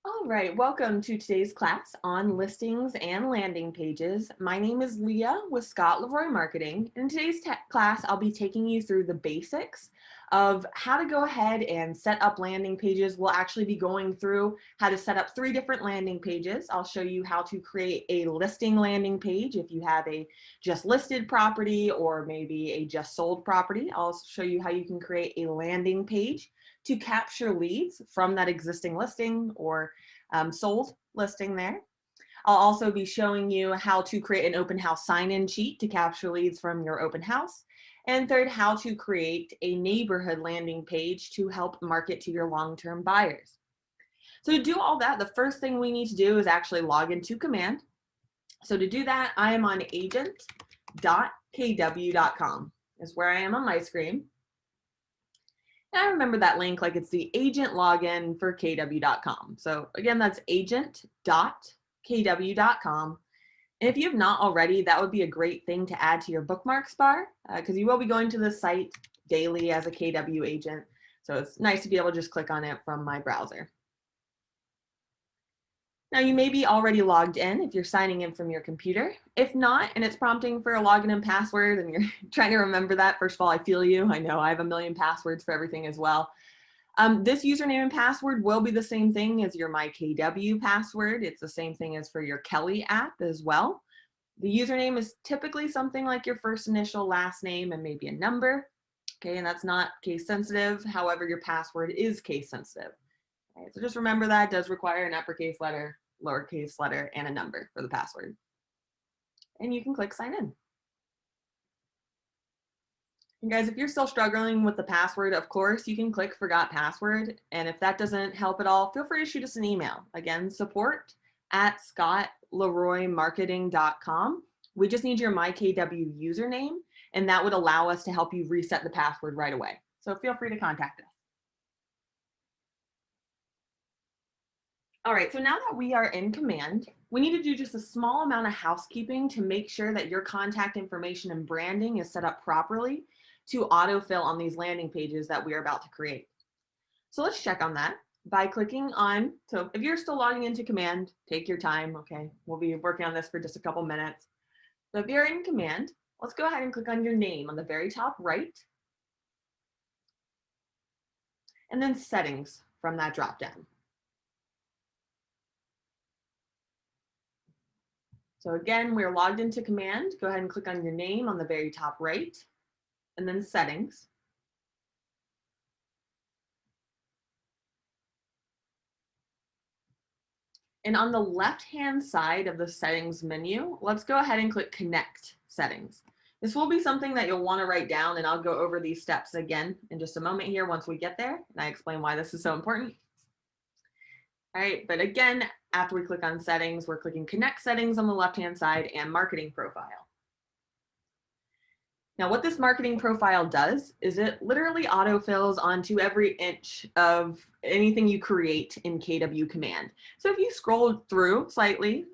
All right, welcome to today's class on listings and landing pages. My name is Leah with Scott Leroy Marketing. In today's class, I'll be taking you through the basics of how to go ahead and set up landing pages. We'll actually be going through how to set up 3 different landing pages. I'll show you how to create a listing landing page if you have a just listed property or maybe a just sold property. I'll show you how you can create a landing page to capture leads from that existing listing or sold listing there. I'll also be showing you how to create an open house sign-in sheet to capture leads from your open house. And third, how to create a neighborhood landing page to help market to your long-term buyers. So to do all that, the first thing we need to do is actually log into Command. So to do that, I am on agent.kw.com is where I am on my screen. And I remember that link like it's the agent login for kw.com. So again, that's agent.kw.com. And if you have not already, that would be a great thing to add to your bookmarks bar because you will be going to the site daily as a KW agent. So it's nice to be able to just click on it from my browser. Now you may be already logged in if you're signing in from your computer. If not, and it's prompting for a login and password and you're trying to remember that, first of all, I feel you. I know I have a million passwords for everything as well. This username and password will be the same thing as your MyKW password. It's the same thing as for your Kelly app as well. The username is typically something like your first initial, last name, and maybe a number. Okay, and that's not case sensitive. However, your password is case sensitive. Okay, so just remember that it does require an uppercase letter, lowercase letter, and a number for the password. And you can click sign in. And guys, if you're still struggling with the password, of course, you can click forgot password. And if that doesn't help at all, feel free to shoot us an email. Again, support@scottleroymarketing.com. We just need your MyKW username, and that would allow us to help you reset the password right away. So feel free to contact us. All right, so now that we are in Command, we need to do just a small amount of housekeeping to make sure that your contact information and branding is set up properly to autofill on these landing pages that we are about to create. So let's check on that by clicking on, so if you're still logging into Command, take your time, okay? We'll be working on this for just a couple minutes. So if you're in Command, let's go ahead and click on your name on the very top right, and then Settings from that drop down. So again, we're logged into Command. Go ahead and click on your name on the very top right, and then Settings. And on the left-hand side of the Settings menu, let's go ahead and click Connect Settings. This will be something that you'll want to write down, and I'll go over these steps again in just a moment here once we get there, and I explain why this is so important. All right, but again, after we click on Settings, we're clicking Connect Settings on the left-hand side and Marketing Profile. Now, what this marketing profile does is it literally autofills onto every inch of anything you create in KW Command. So if you scroll through slightly,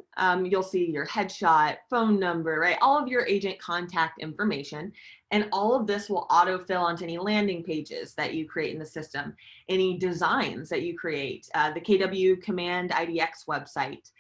you'll see your headshot, phone number, right? All of your agent contact information. And all of this will autofill onto any landing pages that you create in the system, any designs that you create, the KW Command IDX website,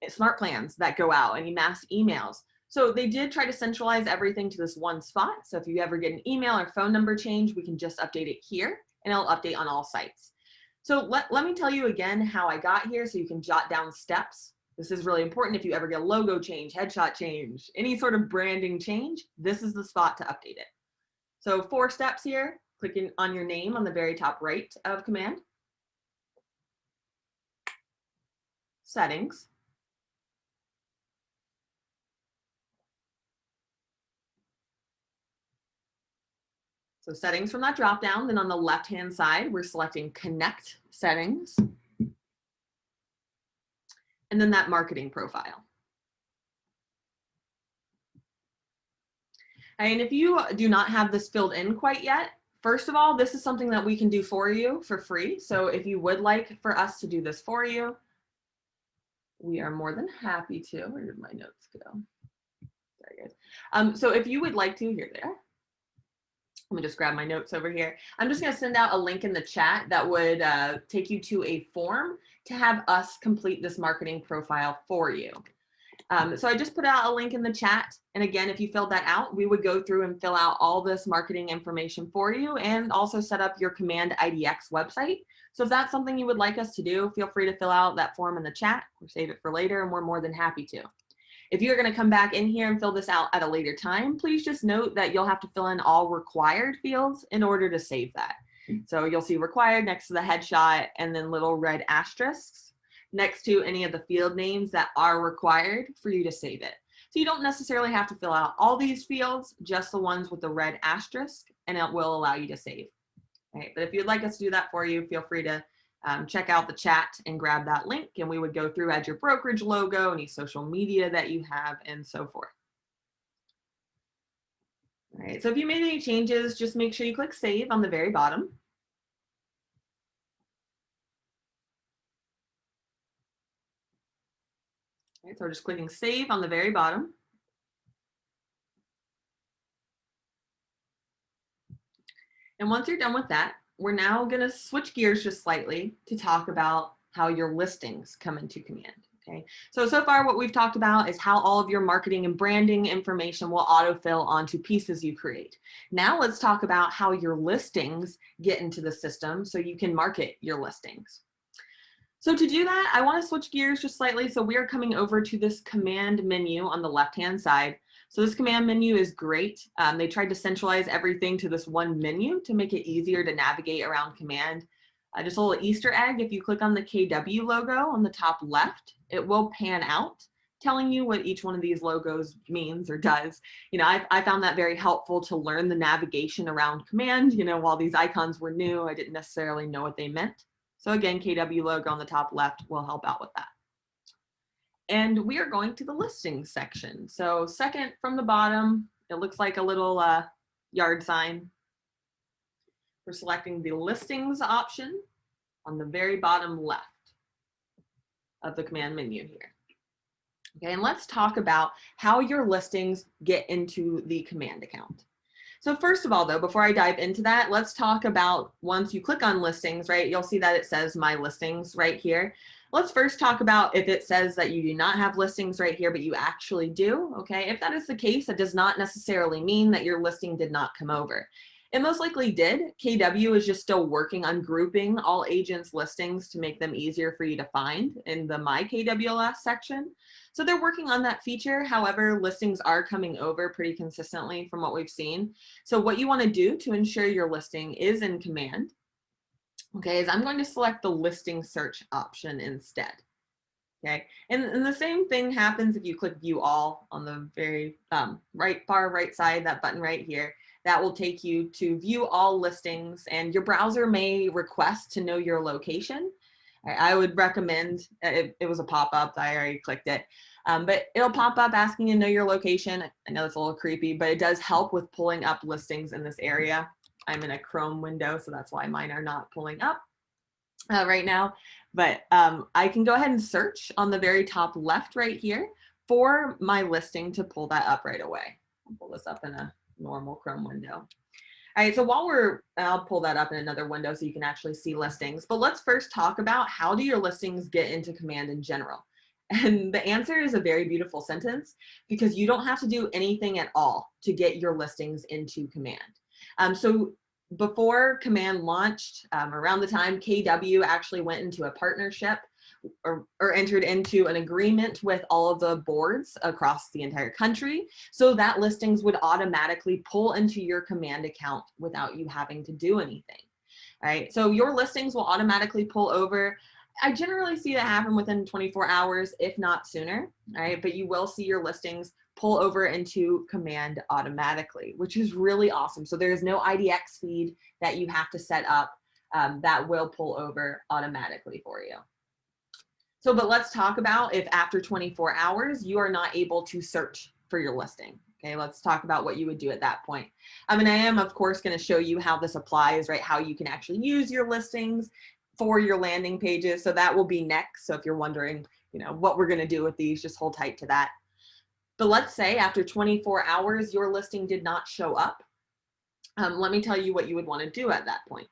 smart plans that go out, any mass emails. So they did try to centralize everything to this one spot. So if you ever get an email or phone number change, we can just update it here and it'll update on all sites. So let me tell you again how I got here so you can jot down steps. This is really important if you ever get a logo change, headshot change, any sort of branding change, this is the spot to update it. So 4 steps here, clicking on your name on the very top right of Command. Settings. So settings from that drop down, then on the left-hand side, we're selecting Connect Settings, and then that marketing profile. And if you do not have this filled in quite yet, first of all, this is something that we can do for you for free. So if you would like for us to do this for you, we are more than happy to. Where did my notes go? Sorry, guys. So if you would like to, here they are. Let me just grab my notes over here. I'm just going to send out a link in the chat that would take you to a form to have us complete this marketing profile for you. So I just put out a link in the chat. And again, if you filled that out, we would go through and fill out all this marketing information for you and also set up your Command IDX website. So if that's something you would like us to do, feel free to fill out that form in the chat or save it for later, and we're more than happy to. If you're going to come back in here and fill this out at a later time, please just note that you'll have to fill in all required fields in order to save that. So you'll see required next to the headshot and then little red asterisks next to any of the field names that are required for you to save it. So you don't necessarily have to fill out all these fields, just the ones with the red asterisk, and it will allow you to save. Right? But if you'd like us to do that for you, feel free to check out the chat and grab that link, and we would go through, add your brokerage logo, any social media that you have, and so forth. All right, so if you made any changes, just make sure you click save on the very bottom. All right, so we're just clicking save on the very bottom. And once you're done with that, we're now going to switch gears just slightly to talk about how your listings come into Command. Okay, so far what we've talked about is how all of your marketing and branding information will autofill onto pieces you create. Now let's talk about how your listings get into the system so you can market your listings. So to do that, I want to switch gears just slightly. So we are coming over to this command menu on the left-hand side. So this command menu is great. They tried to centralize everything to this one menu to make it easier to navigate around Command. Just a little Easter egg, if you click on the KW logo on the top left, it will pan out, telling you what each one of these logos means or does. You know, I found that very helpful to learn the navigation around Command. You know, while these icons were new, I didn't necessarily know what they meant. So again, KW logo on the top left will help out with that. And we are going to the listings section. So second from the bottom, it looks like a little yard sign. We're selecting the listings option on the very bottom left of the command menu here. Okay, and let's talk about how your listings get into the command account. So first of all, though, before I dive into that, let's talk about once you click on listings, right, you'll see that it says my listings right here. Let's first talk about if it says that you do not have listings right here, but you actually do. Okay, if that is the case, that does not necessarily mean that your listing did not come over. It most likely did. KW is just still working on grouping all agents' listings to make them easier for you to find in the My KWLS section. So they're working on that feature. However, listings are coming over pretty consistently from what we've seen. So what you want to do to ensure your listing is in command, okay, is I'm going to select the listing search option instead. Okay, and the same thing happens if you click view all on the very far right side, that button right here. That will take you to view all listings, and your browser may request to know your location. I would recommend, it was a pop-up, I already clicked it, but it'll pop up asking you to know your location. I know it's a little creepy, but it does help with pulling up listings in this area. I'm in a Chrome window, so that's why mine are not pulling up right now. But I can go ahead and search on the very top left right here for my listing to pull that up right away. I'll pull this up in a normal Chrome window. All right, so I'll pull that up in another window so you can actually see listings, but let's first talk about how do your listings get into command in general. And the answer is a very beautiful sentence, because you don't have to do anything at all to get your listings into command. So before command launched, around the time KW actually went into a partnership or entered into an agreement with all of the boards across the entire country, so that listings would automatically pull into your command account without you having to do anything. All right, so your listings will automatically pull over. I generally see that happen within 24 hours, if not sooner. All right, but you will see your listings pull over into command automatically, which is really awesome. So there is no IDX feed that you have to set up. That will pull over automatically for you. So, but let's talk about if after 24 hours, you are not able to search for your listing. Okay, let's talk about what you would do at that point. I am, of course, going to show you how this applies, right? How you can actually use your listings for your landing pages. So that will be next. So if you're wondering, you know, what we're going to do with these, just hold tight to that. But let's say after 24 hours, your listing did not show up. let me tell you what you would want to do at that point.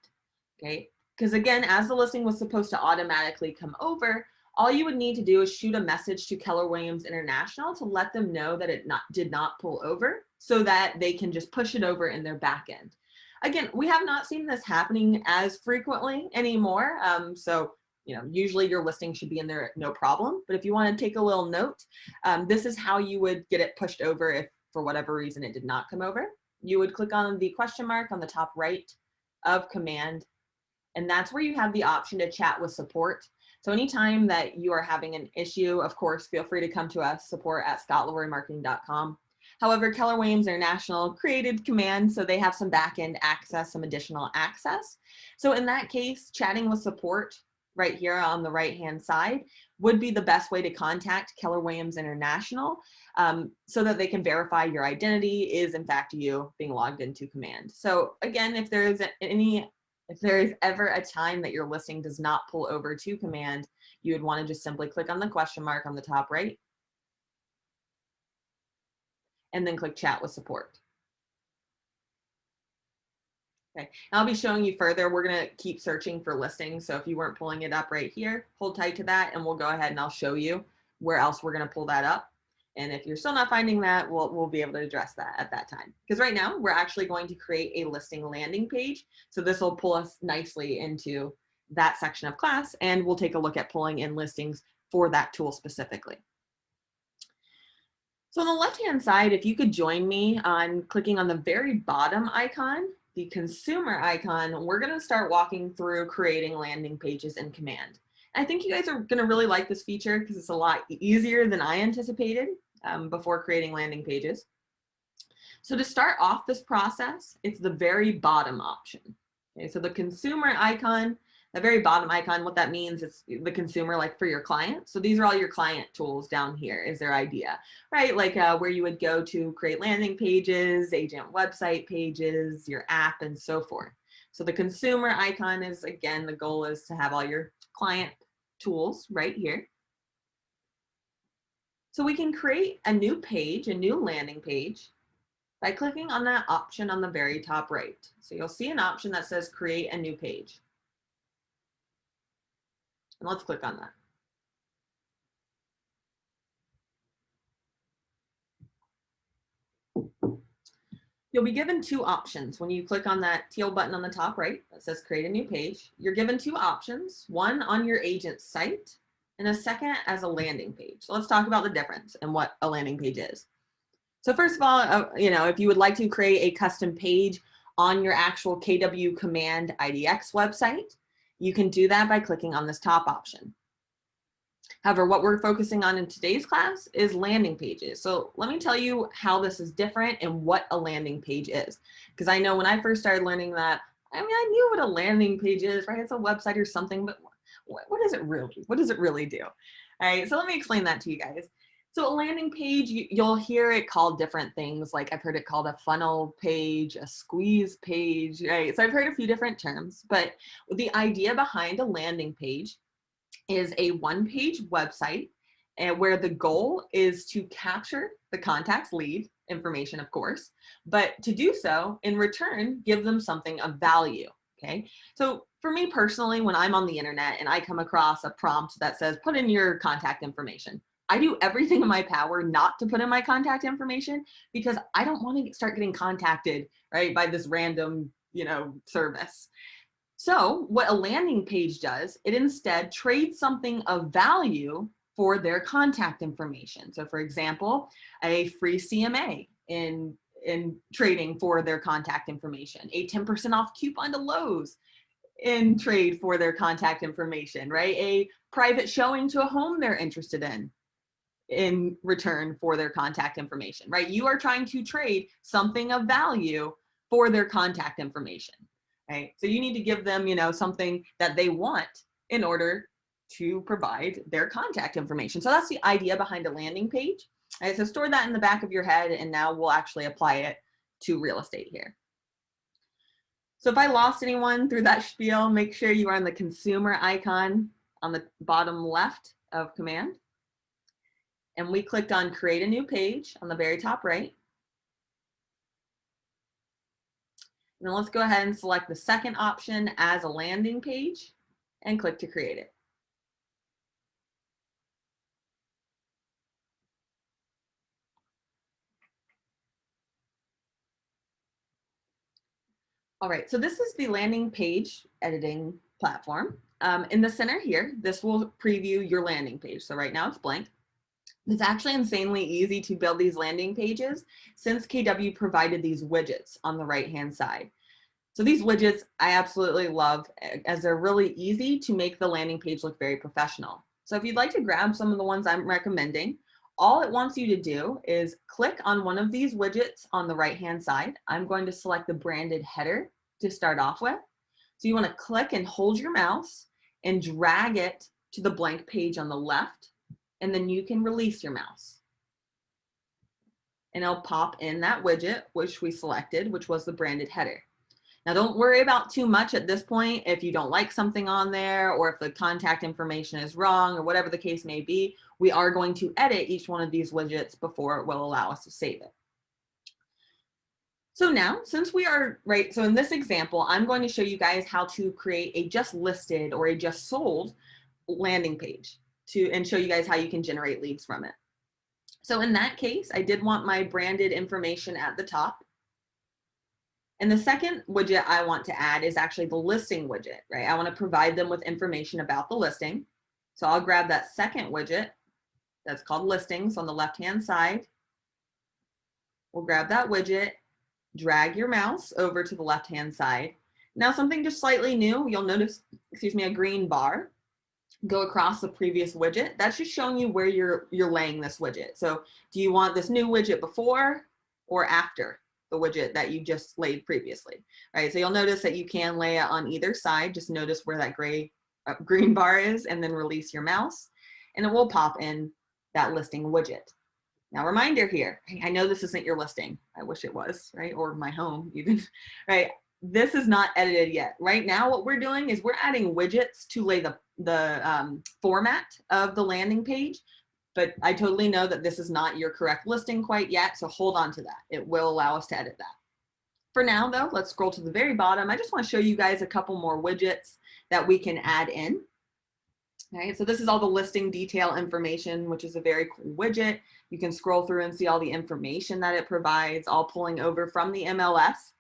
Okay, because again, as the listing was supposed to automatically come over, all you would need to do is shoot a message to Keller Williams International to let them know that it did not pull over, so that they can just push it over in their back end. Again, we have not seen this happening as frequently anymore. So, usually your listing should be in there no problem. But if you want to take a little note, this is how you would get it pushed over if for whatever reason it did not come over. You would click on the question mark on the top right of command, and that's where you have the option to chat with support. So anytime that you are having an issue, of course, feel free to come to us, support@scottleroymarketing.com. However, Keller Williams International created command, so they have some back-end access, some additional access. So in that case, chatting with support right here on the right-hand side would be the best way to contact Keller Williams International, so that they can verify your identity is in fact you being logged into command. So again, if there is ever a time that your listing does not pull over to command, you would want to just simply click on the question mark on the top right and then click chat with support. Okay, and I'll be showing you further. We're going to keep searching for listings. So if you weren't pulling it up right here, hold tight to that and we'll go ahead and I'll show you where else we're going to pull that up. And if you're still not finding that, we'll be able to address that at that time. Because right now we're actually going to create a listing landing page. So this will pull us nicely into that section of class, and we'll take a look at pulling in listings for that tool specifically. So on the left-hand side, if you could join me on clicking on the very bottom icon, the consumer icon, we're going to start walking through creating landing pages in Command. I think you guys are going to really like this feature because it's a lot easier than I anticipated before creating landing pages. So to start off this process, it's the very bottom option. Okay, so the consumer icon, the very bottom icon, what that means is the consumer, like for your client. So these are all your client tools down here is their idea, right? Like where you would go to create landing pages, agent website pages, your app, and so forth. So the consumer icon is, again, the goal is to have all your client tools right here. So we can create a new page, a new landing page, by clicking on that option on the very top right. So you'll see an option that says create a new page. And let's click on that. You'll be given two options. When you click on that teal button on the top right that says create a new page, you're given two options, one on your agent's site and a second as a landing page. So let's talk about the difference and what a landing page is. So first of all, if you would like to create a custom page on your actual KW Command IDX website, you can do that by clicking on this top option. However, what we're focusing on in today's class is landing pages. So let me tell you how this is different and what a landing page is. Because I know when I first started learning that, I knew what a landing page is, right? It's a website or something, but what is it really? What does it really do? All right, so let me explain that to you guys. So a landing page, you'll hear it called different things. Like I've heard it called a funnel page, a squeeze page, right? So I've heard a few different terms, but the idea behind a landing page is a one-page website and where the goal is to capture the contact's lead information, of course, but to do so in return, give them something of value. Okay, so for me personally, when I'm on the internet and I come across a prompt that says put in your contact information, I do everything in my power not to put in my contact information because I don't want to start getting contacted, right, by this random, service. So what a landing page does, it instead trades something of value for their contact information. So for example, a free CMA in trading for their contact information, a 10% off coupon to Lowe's in trade for their contact information, right? A private showing to a home they're interested in return for their contact information, right? You are trying to trade something of value for their contact information, right? So you need to give them, something that they want in order to provide their contact information. So that's the idea behind a landing page. Right? So store that in the back of your head, and now we'll actually apply it to real estate here. So if I lost anyone through that spiel, make sure you are on the consumer icon on the bottom left of Command. And we clicked on create a new page on the very top right. Now let's go ahead and select the second option as a landing page and click to create it. All right, so this is the landing page editing platform. In the center here, this will preview your landing page. So right now it's blank. It's actually insanely easy to build these landing pages since KW provided these widgets on the right-hand side. So these widgets I absolutely love as they're really easy to make the landing page look very professional. So if you'd like to grab some of the ones I'm recommending, all it wants you to do is click on one of these widgets on the right-hand side. I'm going to select the branded header to start off with. So you want to click and hold your mouse and drag it to the blank page on the left, and then you can release your mouse. And it'll pop in that widget, which we selected, which was the branded header. Now, don't worry about too much at this point if you don't like something on there or if the contact information is wrong or whatever the case may be. We are going to edit each one of these widgets before it will allow us to save it. So now, since we are, right, so in this example, I'm going to show you guys how to create a just listed or a just sold landing page and show you guys how you can generate leads from it. So in that case, I did want my branded information at the top. And the second widget I want to add is actually the listing widget, right? I want to provide them with information about the listing. So I'll grab that second widget that's called listings on the left-hand side. We'll grab that widget, drag your mouse over to the left-hand side. Now something just slightly new, you'll notice, excuse me, a green bar go across the previous widget. That's just showing you where you're laying this widget. So do you want this new widget before or after the widget that you just laid previously, right? So you'll notice that you can lay it on either side. Just notice where that green bar is and then release your mouse and it will pop in that listing widget. Now, reminder here, I know this isn't your listing. I wish it was, right? Or my home even, right? This is not edited yet. Right now, what we're doing is we're adding widgets to lay the format of the landing page, but I totally know that this is not your correct listing quite yet, so hold on to that. It will allow us to edit that. For now, though, let's scroll to the very bottom. I just want to show you guys a couple more widgets that we can add in. All right, so this is all the listing detail information, which is a very cool widget. You can scroll through and see all the information that it provides, all pulling over from the MLS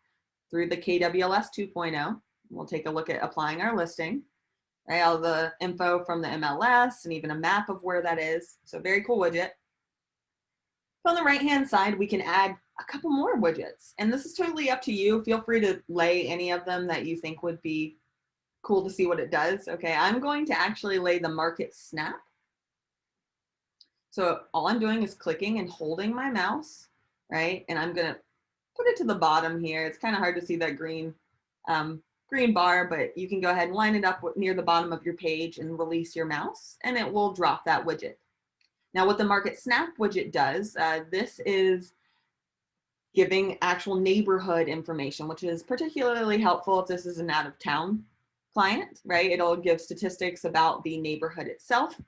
through the KWLS 2.0. We'll take a look at applying our listing. Right, all the info from the MLS and even a map of where that is. So very cool widget. On the right-hand side, we can add a couple more widgets. And this is totally up to you. Feel free to lay any of them that you think would be cool to see what it does. Okay, I'm going to actually lay the market snap. So all I'm doing is clicking and holding my mouse, right? And I'm gonna put it to the bottom here. It's kind of hard to see that green bar, but you can go ahead and line it up near the bottom of your page and release your mouse and it will drop that widget. Now what the Market Snap widget does, this is giving actual neighborhood information, which is particularly helpful if this is an out of town client, right? It'll give statistics about the neighborhood itself,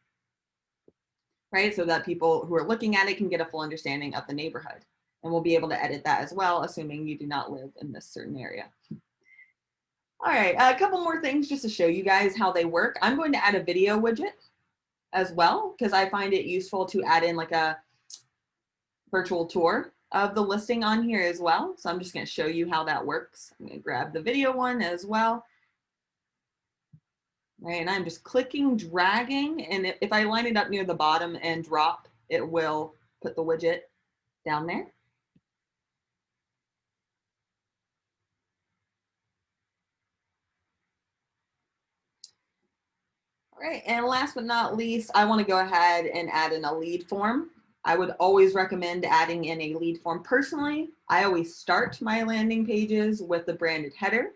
right? So that people who are looking at it can get a full understanding of the neighborhood. And we'll be able to edit that as well, assuming you do not live in this certain area. All right, a couple more things just to show you guys how they work. I'm going to add a video widget as well, because I find it useful to add in like a virtual tour of the listing on here as well. So I'm just going to show you how that works. I'm going to grab the video one as well. Right, and I'm just clicking, dragging, and if I line it up near the bottom and drop, it will put the widget down there. All right, and last but not least, I want to go ahead and add in a lead form. I would always recommend adding in a lead form. Personally, I always start my landing pages with the branded header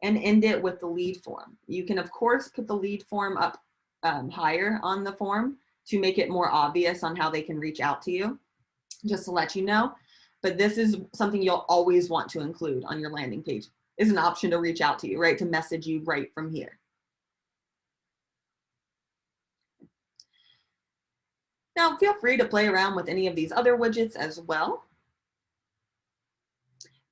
and end it with the lead form. You can, of course, put the lead form up higher on the form to make it more obvious on how they can reach out to you, just to let you know. But this is something you'll always want to include on your landing page, is an option to reach out to you, right? To message you right from here. Now, feel free to play around with any of these other widgets as well.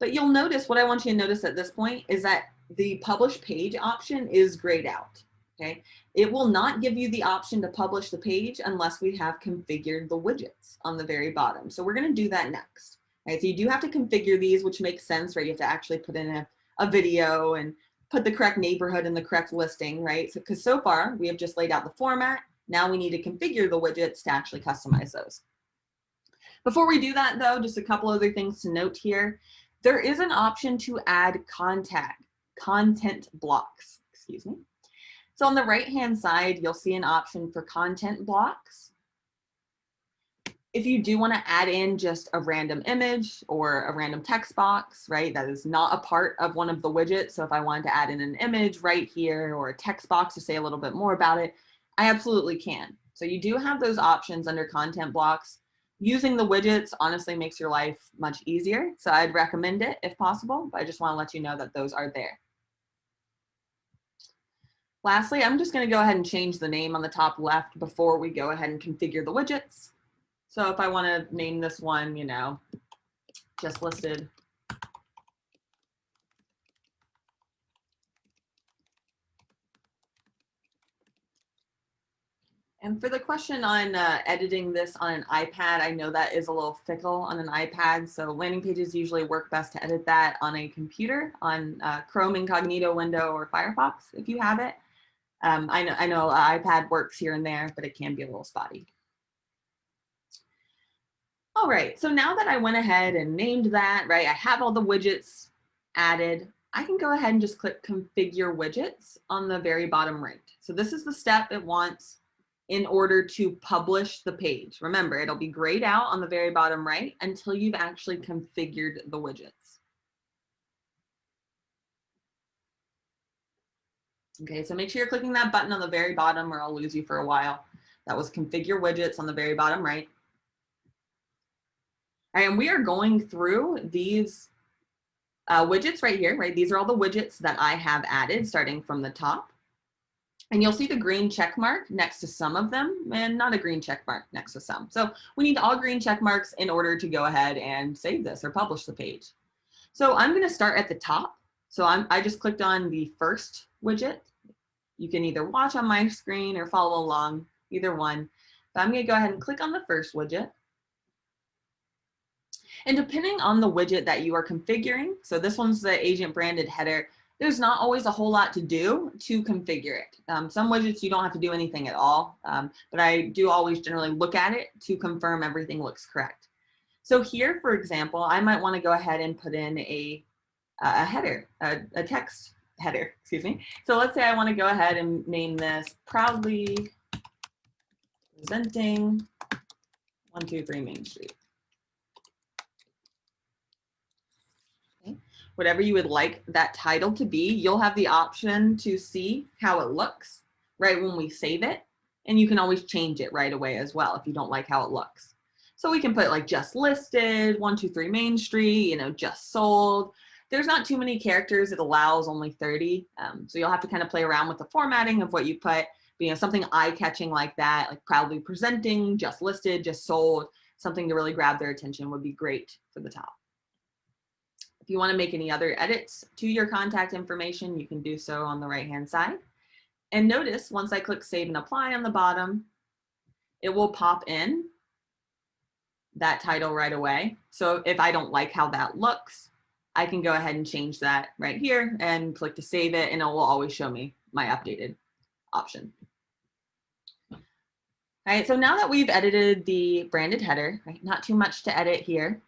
But you'll notice, what I want you to notice at this point is that the publish page option is grayed out, okay? It will not give you the option to publish the page unless we have configured the widgets on the very bottom. So we're gonna do that next. Right, so you do have to configure these, which makes sense, right? You have to actually put in a video and put the correct neighborhood and the correct listing, right? So, because so far we have just laid out the format. Now we need to configure the widgets to actually customize those. Before we do that though, just a couple other things to note here. There is an option to add content blocks, excuse me. So on the right-hand side, you'll see an option for content blocks. If you do want to add in just a random image or a random text box, right, that is not a part of one of the widgets. So if I wanted to add in an image right here or a text box to say a little bit more about it, I absolutely can. So you do have those options under content blocks. Using the widgets honestly makes your life much easier. So I'd recommend it if possible, but I just want to let you know that those are there. Lastly, I'm just going to go ahead and change the name on the top left before we go ahead and configure the widgets. So if I want to name this one, you know, just listed. And for the question on editing this on an iPad, I know that is a little fickle on an iPad. So landing pages usually work best to edit that on a computer, on Chrome Incognito window or Firefox, if you have it. I know iPad works here and there, but it can be a little spotty. All right, so now that I went ahead and named that, right, I have all the widgets added. I can go ahead and just click Configure Widgets on the very bottom right. So this is the step it wants in order to publish the page. Remember, it'll be grayed out on the very bottom right until you've actually configured the widgets. Okay, so make sure you're clicking that button on the very bottom or I'll lose you for a while. That was Configure Widgets on the very bottom right. All right, and we are going through these widgets right here, right? These are all the widgets that I have added starting from the top. And you'll see the green check mark next to some of them and not a green check mark next to some. So we need all green check marks in order to go ahead and save this or publish the page. So I'm going to start at the top. So I just clicked on the first widget. You can either watch on my screen or follow along, either one. But I'm going to go ahead and click on the first widget. And depending on the widget that you are configuring, so this one's the agent branded header, there's not always a whole lot to do to configure it. Some widgets you don't have to do anything at all, but I do always generally look at it to confirm everything looks correct. So here, for example, I might want to go ahead and put in a header, a text header, excuse me. So let's say I want to go ahead and name this Proudly Presenting 123 Main Street. Whatever you would like that title to be, you'll have the option to see how it looks right when we save it. And you can always change it right away as well if you don't like how it looks. So we can put like just listed, 123 Main Street, you know, just sold. There's not too many characters. It allows only 30. So you'll have to kind of play around with the formatting of what you put. But, you know, something eye-catching like that, like Proudly Presenting, just listed, just sold, something to really grab their attention would be great for the top. If you want to make any other edits to your contact information, you can do so on the right-hand side. And notice once I click Save and Apply on the bottom, it will pop in that title right away. So if I don't like how that looks, I can go ahead and change that right here and click to save it, and it will always show me my updated option. All right, so now that we've edited the branded header, right, not too much to edit here,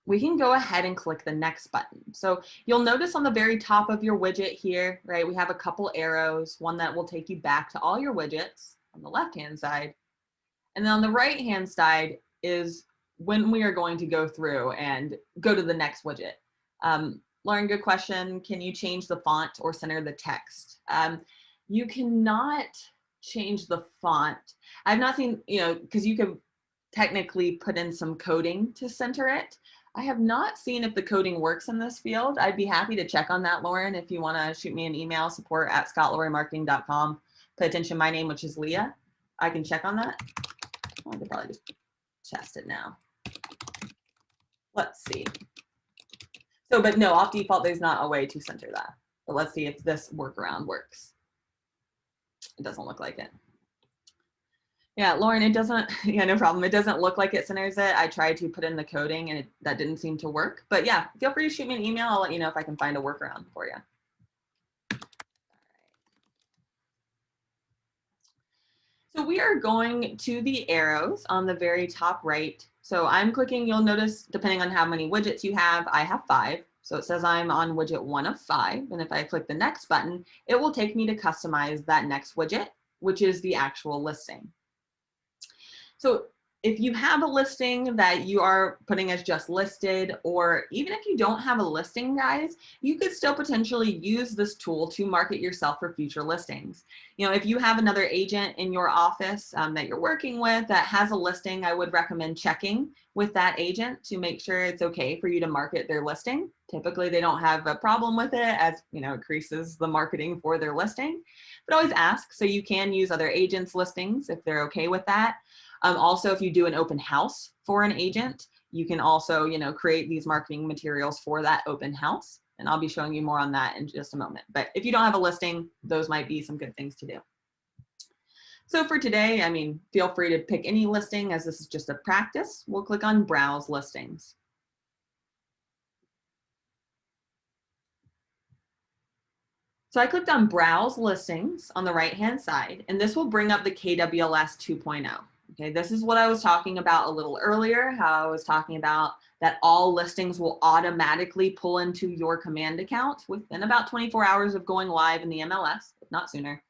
we can go ahead and click the next button. So you'll notice on the very top of your widget here, right, we have a couple arrows, one that will take you back to all your widgets on the left-hand side. And then on the right-hand side is when we are going to go through and go to the next widget. Lauren, good question. Can you change the font or center the text? You cannot change the font. I've not seen, you know, because you could technically put in some coding to center it. I have not seen if the coding works in this field. I'd be happy to check on that, Lauren, if you want to shoot me an email, support@scottleroymarketing.com. Pay attention to my name, which is Leah. I can check on that. I could probably just test it now. Let's see. So, but no, off default, there's not a way to center that. But let's see if this workaround works. It doesn't look like it. Yeah, Lauren, it doesn't, yeah, no problem. It doesn't look like it centers it. I tried to put in the coding and that didn't seem to work. But yeah, feel free to shoot me an email. I'll let you know if I can find a workaround for you. So we are going to the arrows on the very top right. So I'm clicking, you'll notice, depending on how many widgets you have, I have 5. So it says I'm on widget 1 of 5. And if I click the next button, it will take me to customize that next widget, which is the actual listing. So if you have a listing that you are putting as just listed, or even if you don't have a listing, guys, you could still potentially use this tool to market yourself for future listings. You know, if you have another agent in your office that you're working with that has a listing, I would recommend checking with that agent to make sure it's okay for you to market their listing. Typically, they don't have a problem with it, as you know, it increases the marketing for their listing. But always ask, so you can use other agents' listings if they're okay with that. Also, if you do an open house for an agent, you can also, you know, create these marketing materials for that open house. And I'll be showing you more on that in just a moment. But if you don't have a listing, those might be some good things to do. So for today, I mean, feel free to pick any listing, as this is just a practice. We'll click on Browse Listings. So I clicked on Browse Listings on the right-hand side, and this will bring up the KWLS 2.0. Okay, this is what I was talking about a little earlier, how I was talking about that all listings will automatically pull into your command account within about 24 hours of going live in the MLS, if not sooner.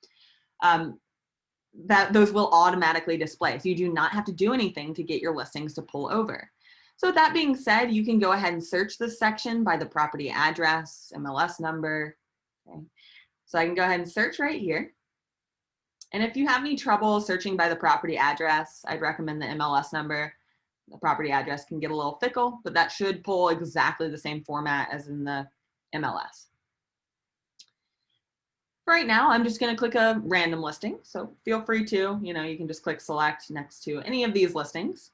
That those will automatically display. So you do not have to do anything to get your listings to pull over. So with that being said, you can go ahead and search this section by the property address, MLS number. Okay. So I can go ahead and search right here. And if you have any trouble searching by the property address, I'd recommend the MLS number. The property address can get a little fickle, but that should pull exactly the same format as in the MLS. Right now, I'm just going to click a random listing. So feel free to, you know, you can just click select next to any of these listings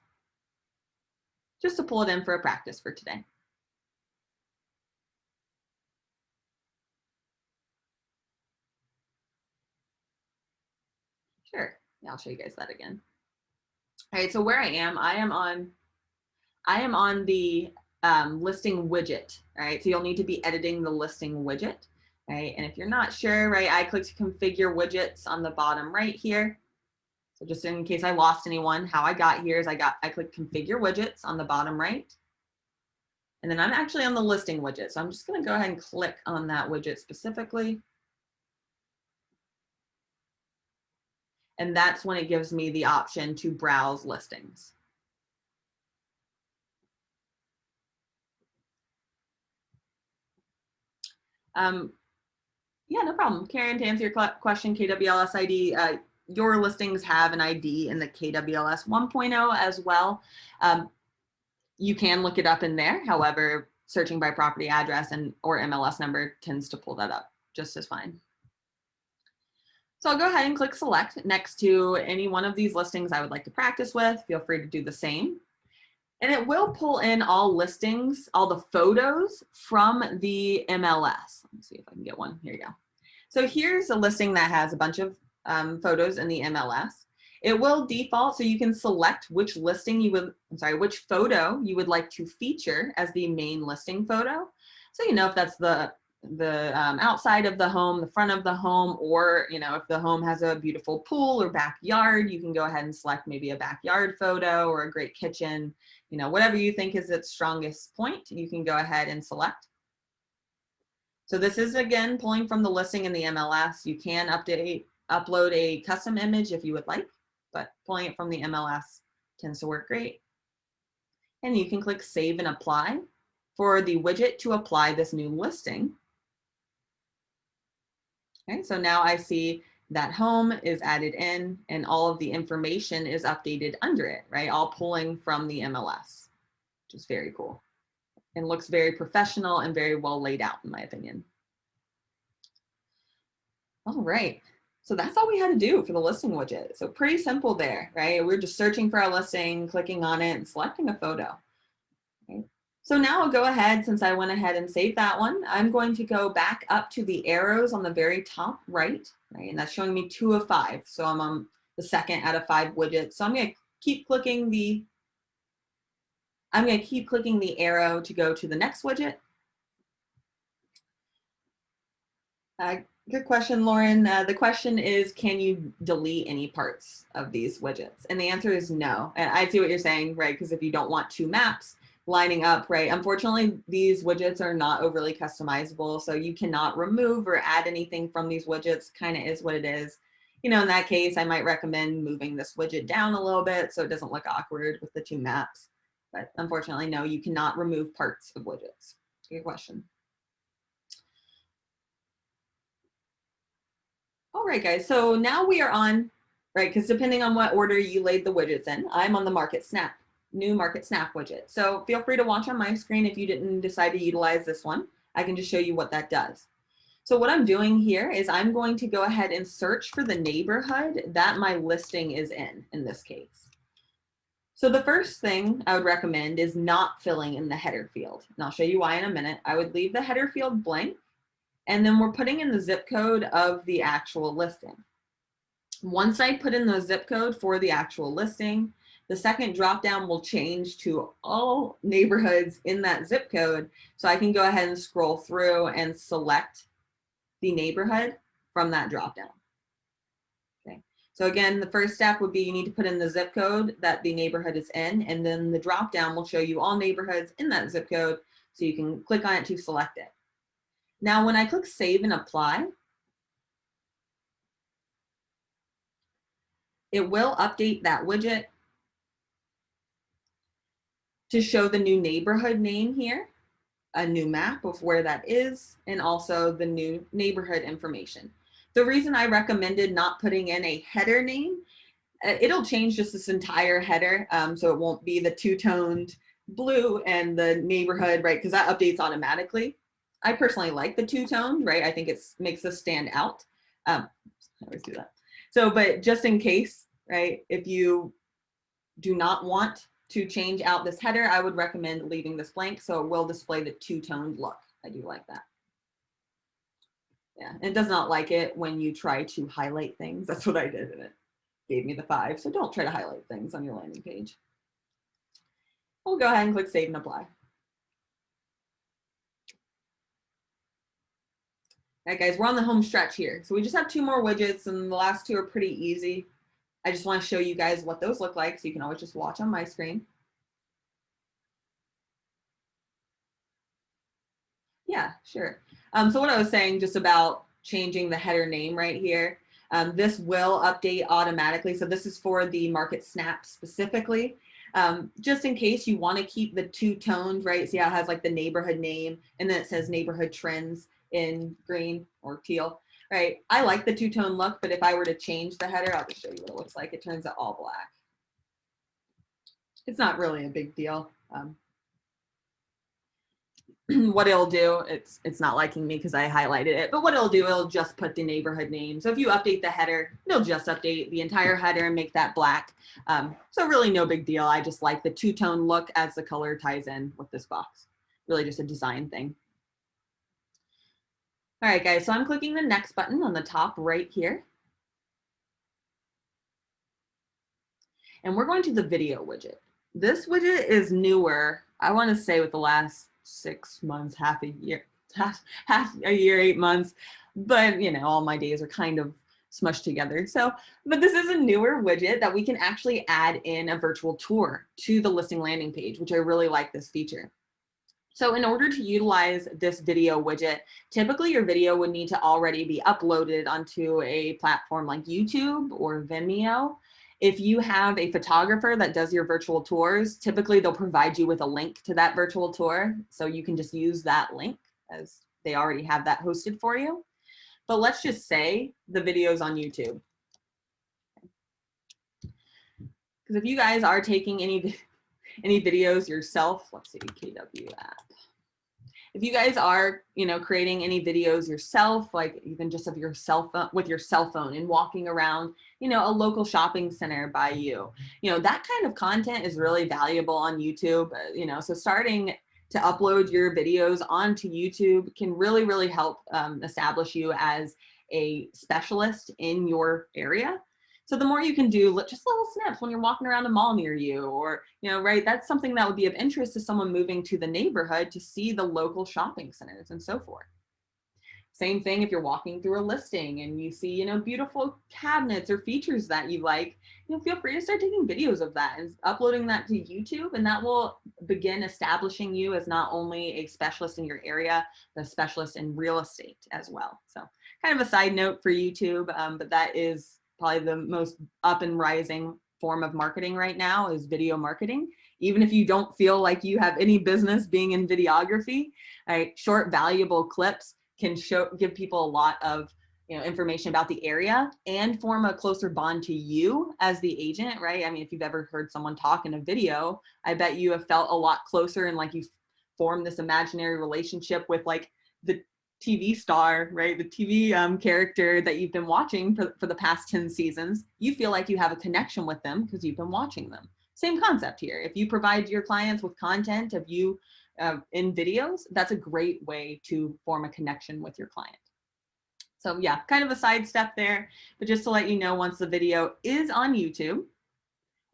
just to pull it in for a practice for today. Sure. Yeah, I'll show you guys that again. All right, so where I am on the listing widget, right? So you'll need to be editing the listing widget, right? And if you're not sure, right, I clicked configure widgets on the bottom right here. So just in case I lost anyone, how I got here is I clicked configure widgets on the bottom right. And then I'm actually on the listing widget. So I'm just going to go ahead and click on that widget specifically. And that's when it gives me the option to browse listings. Yeah, no problem. Karen, to answer your question, KWLS ID, your listings have an ID in the KWLS 1.0 as well. You can look it up in there. However, searching by property address or MLS number tends to pull that up just as fine. So I'll go ahead and click select next to any one of these listings I would like to practice with. Feel free to do the same. And it will pull in all listings, all the photos from the MLS. Let me see if I can get one. Here you go. So here's a listing that has a bunch of photos in the MLS. It will default, so you can select which listing which photo you would like to feature as the main listing photo. So you know if that's the outside of the home, the front of the home, or you know if the home has a beautiful pool or backyard, you can go ahead and select maybe a backyard photo or a great kitchen. You know, whatever you think is its strongest point, you can go ahead and select. So this is again pulling from the listing in the MLS. You can upload a custom image if you would like, but pulling it from the MLS tends to work great. And you can click save and apply for the widget to apply this new listing. Okay, so now I see that home is added in and all of the information is updated under it, right? All pulling from the MLS, which is very cool and looks very professional and very well laid out in my opinion. All right, so that's all we had to do for the listing widget. So pretty simple there, right? We're just searching for our listing, clicking on it and selecting a photo. Okay. So now I'll go ahead, since I went ahead and saved that one, I'm going to go back up to the arrows on the very top right, and that's showing me 2 of 5. So I'm on the second out of 5 widgets. So I'm going to keep clicking the arrow to go to the next widget. Good question, Lauren. The question is, can you delete any parts of these widgets? And the answer is no. And I see what you're saying, right? Because if you don't want 2 maps lining up, right? Unfortunately, these widgets are not overly customizable. So you cannot remove or add anything from these widgets. Kind of is what it is. You know, in that case, I might recommend moving this widget down a little bit so it doesn't look awkward with the 2 maps. But unfortunately, no, you cannot remove parts of widgets. Good question. All right, guys, so now we are on, right, because depending on what order you laid the widgets in, I'm on the new Market Snap widget. So feel free to watch on my screen if you didn't decide to utilize this one. I can just show you what that does. So what I'm doing here is I'm going to go ahead and search for the neighborhood that my listing is in this case. So the first thing I would recommend is not filling in the header field. And I'll show you why in a minute. I would leave the header field blank. And then we're putting in the zip code of the actual listing. Once I put in the zip code for the actual listing, the second dropdown will change to all neighborhoods in that zip code. So I can go ahead and scroll through and select the neighborhood from that dropdown. Okay. So again, the first step would be you need to put in the zip code that the neighborhood is in, and then the dropdown will show you all neighborhoods in that zip code. So you can click on it to select it. Now, when I click Save and Apply, it will update that widget to show the new neighborhood name here, a new map of where that is, and also the new neighborhood information. The reason I recommended not putting in a header name, it'll change just this entire header, so it won't be the two-toned blue and the neighborhood, right? Because that updates automatically. I personally like the two-toned, right? I think it makes this stand out. I always do that. So, but just in case, right, if you do not want to change out this header, I would recommend leaving this blank so it will display the two-toned look. I do like that. Yeah, it does not like it when you try to highlight things. That's what I did, and it gave me the 5. So don't try to highlight things on your landing page. We'll go ahead and click Save and Apply. All right, guys, we're on the home stretch here. So we just have 2 more widgets, and the last 2 are pretty easy. I just want to show you guys what those look like, so you can always just watch on my screen. Yeah, sure. So what I was saying just about changing the header name right here, this will update automatically. So this is for the Market Snap specifically. Just in case you want to keep the two-toned, right? See how it has like the neighborhood name, and then it says neighborhood trends in green or teal, right? I like the two-tone look, but if I were to change the header, I'll just show you what it looks like. It turns out all black. It's not really a big deal. What it'll do, it's not liking me because I highlighted it, but what it'll do, it'll just put the neighborhood name. So if you update the header, it'll just update the entire header and make that black. So really no big deal. I just like the two-tone look as the color ties in with this box. Really just a design thing. All right, guys, so I'm clicking the next button on the top right here. And we're going to the video widget. This widget is newer, I want to say with the last 6 months, half a year, 8 months, but you know, all my days are kind of smushed together. So, but this is a newer widget that we can actually add in a virtual tour to the listing landing page, which I really like this feature. So in order to utilize this video widget, typically your video would need to already be uploaded onto a platform like YouTube or Vimeo. If you have a photographer that does your virtual tours, typically they'll provide you with a link to that virtual tour. So you can just use that link as they already have that hosted for you. But let's just say the video's on YouTube. Because if you guys are taking any videos yourself, let's see, KW app. If you guys are, you know, creating any videos yourself, like even just of your cell phone, with your cell phone and walking around, you know, a local shopping center by you, you know, that kind of content is really valuable on YouTube, you know, so starting to upload your videos onto YouTube can really, really help establish you as a specialist in your area. So the more you can do just little snips when you're walking around a mall near you, or, right, that's something that would be of interest to someone moving to the neighborhood to see the local shopping centers and so forth. Same thing if you're walking through a listing and you see, beautiful cabinets or features that you like, feel free to start taking videos of that and uploading that to YouTube, and that will begin establishing you as not only a specialist in your area, but a specialist in real estate as well. So kind of a side note for YouTube, but that is probably the most up and rising form of marketing right now is video marketing. Even if you don't feel like you have any business being in videography, right, short, valuable clips can give people a lot of information about the area and form a closer bond to you as the agent, right? I mean, if you've ever heard someone talk in a video, I bet you have felt a lot closer and like you formed this imaginary relationship with like the TV star, right? The TV character that you've been watching for the past 10 seasons. You feel like you have a connection with them because you've been watching them. Same concept here. If you provide your clients with content of you in videos, that's a great way to form a connection with your client. So yeah, kind of a sidestep there, but just to let you know, once the video is on YouTube,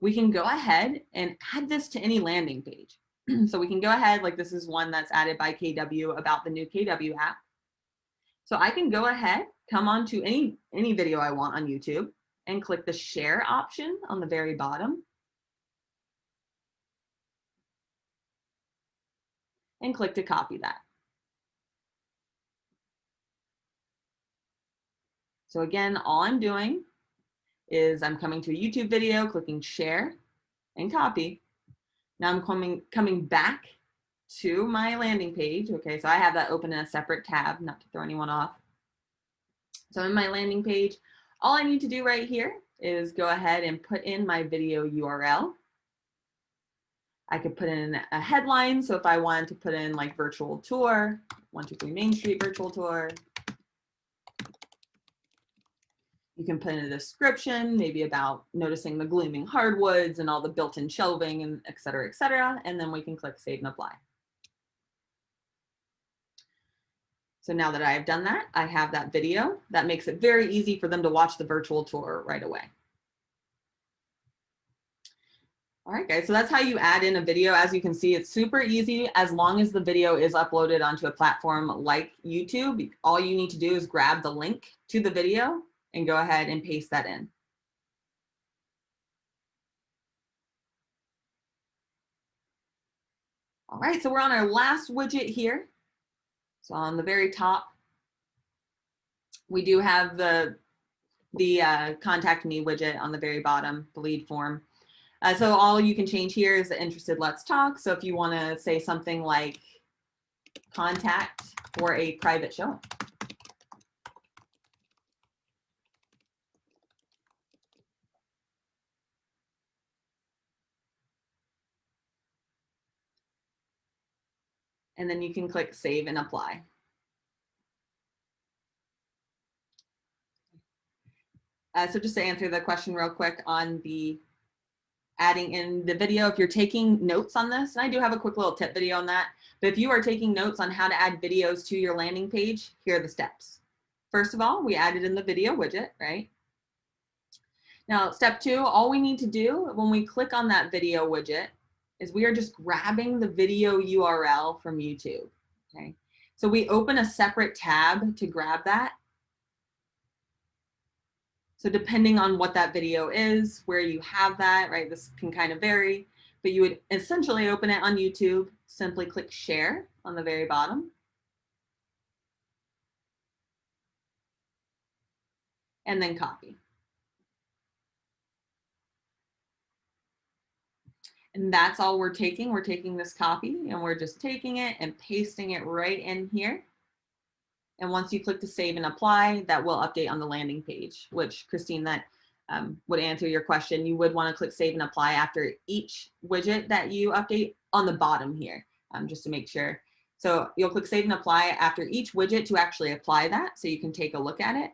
we can go ahead and add this to any landing page. So we can go ahead, like this is one that's added by KW about the new KW app. So I can go ahead, come on to any video I want on YouTube and click the share option on the very bottom and click to copy that. So again, all I'm doing is I'm coming to a YouTube video, clicking share and copy. Now I'm coming back to my landing page. Okay, so I have that open in a separate tab, not to throw anyone off. So in my landing page, all I need to do right here is go ahead and put in my video URL. I could put in a headline. So if I wanted to put in like virtual tour, 123 Main Street virtual tour, you can put in a description, maybe about noticing the gleaming hardwoods and all the built-in shelving and et cetera, and then we can click save and apply. So now that I have done that, I have that video. That makes it very easy for them to watch the virtual tour right away. All right, guys, so that's how you add in a video. As you can see, it's super easy as long as the video is uploaded onto a platform like YouTube. All you need to do is grab the link to the video and go ahead and paste that in. All right, so we're on our last widget here. So on the very top, we do have the contact me widget on the very bottom, the lead form. So all you can change here is the interested let's talk. So if you want to say something like contact for a private showing. And then you can click save and apply. So just to answer the question real quick on the adding in the video, if you're taking notes on this, and I do have a quick little tip video on that, but if you are taking notes on how to add videos to your landing page, here are the steps. First of all, we added in the video widget, right? Now, step 2, all we need to do when we click on that video widget is we are just grabbing the video URL from YouTube, okay? So we open a separate tab to grab that. So depending on what that video is, where you have that, right, this can kind of vary, but you would essentially open it on YouTube, simply click share on the very bottom. And then copy. And that's all we're taking. We're taking this copy and we're just taking it and pasting it right in here. And once you click to save and apply, that will update on the landing page, which Christine, that would answer your question. You would want to click save and apply after each widget that you update on the bottom here, just to make sure. So you'll click save and apply after each widget to actually apply that so you can take a look at it.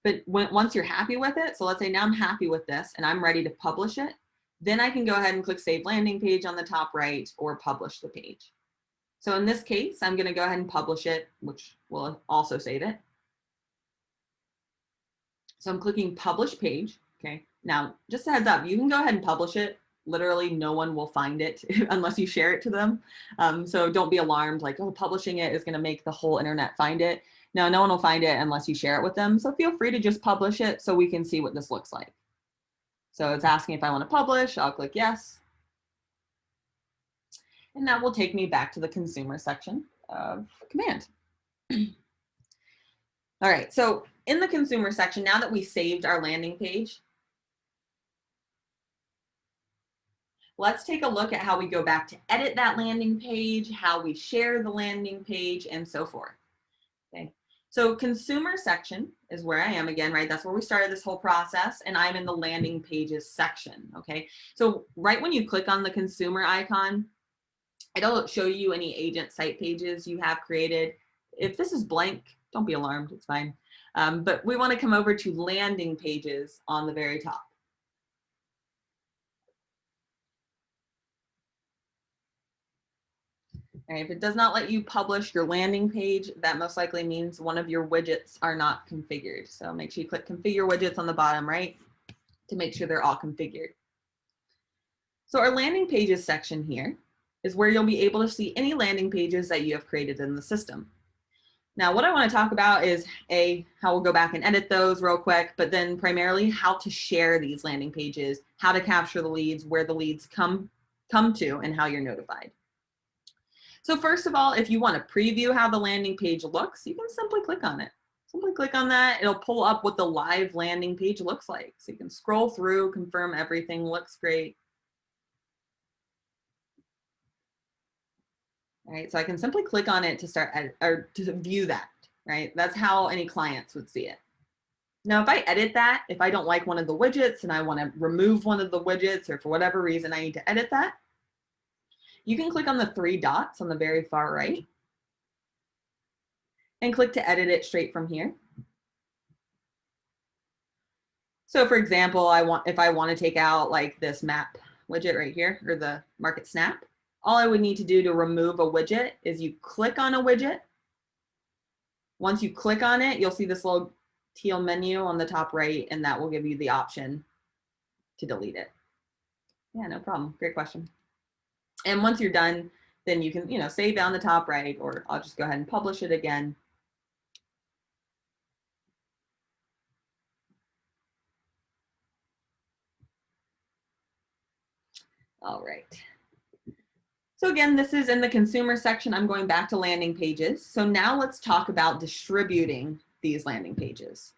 But once you're happy with it, so let's say now I'm happy with this and I'm ready to publish it, then I can go ahead and click save landing page on the top right or publish the page. So in this case, I'm going to go ahead and publish it, which will also save it. So I'm clicking publish page. Okay. Now, just a heads up, you can go ahead and publish it. Literally, no one will find it unless you share it to them. So don't be alarmed like, oh, publishing it is going to make the whole internet find it. No, no one will find it unless you share it with them. So feel free to just publish it so we can see what this looks like. So it's asking if I want to publish. I'll click yes. And that will take me back to the consumer section of command. All right, so in the consumer section, now that we saved our landing page, let's take a look at how we go back to edit that landing page, how we share the landing page, and so forth. Okay, so consumer section is where I am again, right? That's where we started this whole process, and I'm in the landing pages section, okay? So right when you click on the consumer icon, it'll show you any agent site pages you have created. If this is blank, don't be alarmed, it's fine. But we want to come over to landing pages on the very top. All right, if it does not let you publish your landing page, that most likely means one of your widgets are not configured. So make sure you click configure widgets on the bottom right to make sure they're all configured. So our landing pages section here is where you'll be able to see any landing pages that you have created in the system. Now, what I want to talk about is how we'll go back and edit those real quick, but then primarily how to share these landing pages, how to capture the leads, where the leads come to, and how you're notified. So first of all, if you want to preview how the landing page looks, you can simply click on it. Simply click on that. It'll pull up what the live landing page looks like. So you can scroll through, confirm everything looks great. Right, so I can simply click on it to start or to view that, right? That's how any clients would see it. Now, if I edit that, if I don't like one of the widgets and I want to remove one of the widgets, or for whatever reason I need to edit that, you can click on the 3 dots on the very far right and click to edit it straight from here. So for example, if I want to take out like this map widget right here, or the market snap, all I would need to do to remove a widget is you click on a widget. Once you click on it, you'll see this little teal menu on the top right, and that will give you the option to delete it. Yeah, no problem. Great question. And once you're done, then you can, save down the top right, or I'll just go ahead and publish it again. All right. So again, this is in the consumer section. I'm going back to landing pages. So now let's talk about distributing these landing pages,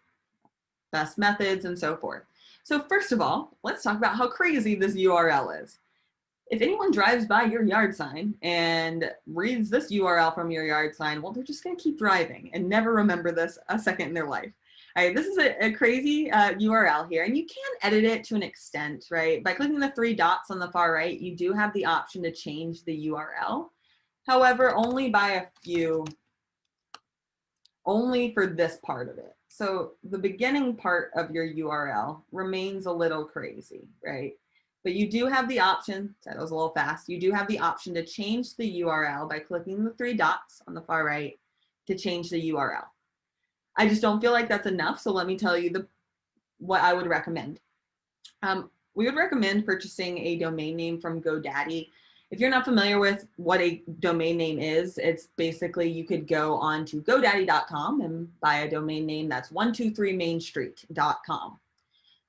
best methods, and so forth. So first of all, let's talk about how crazy this URL is. If anyone drives by your yard sign and reads this URL from your yard sign, well, they're just going to keep driving and never remember this a second in their life. All right, this is a crazy URL here, and you can edit it to an extent, right? By clicking the 3 dots on the far right, you do have the option to change the URL. However, only by a few, only for this part of it. So the beginning part of your URL remains a little crazy, right? But you do have the option, that was a little fast, you do have the option to change the URL by clicking the 3 dots on the far right to change the URL. I just don't feel like that's enough, so let me tell you what I would recommend. We would recommend purchasing a domain name from GoDaddy. If you're not familiar with what a domain name is, it's basically you could go on to GoDaddy.com and buy a domain name that's 123mainstreet.com.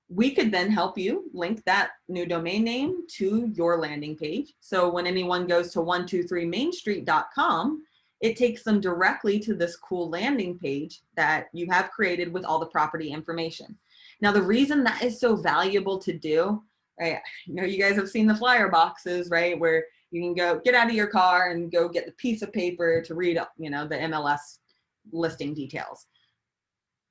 We could then help you link that new domain name to your landing page. So when anyone goes to 123mainstreet.com, it takes them directly to this cool landing page that you have created with all the property information. Now, the reason that is so valuable to do, right? You guys have seen the flyer boxes, right? Where you can go get out of your car and go get the piece of paper to read, the MLS listing details.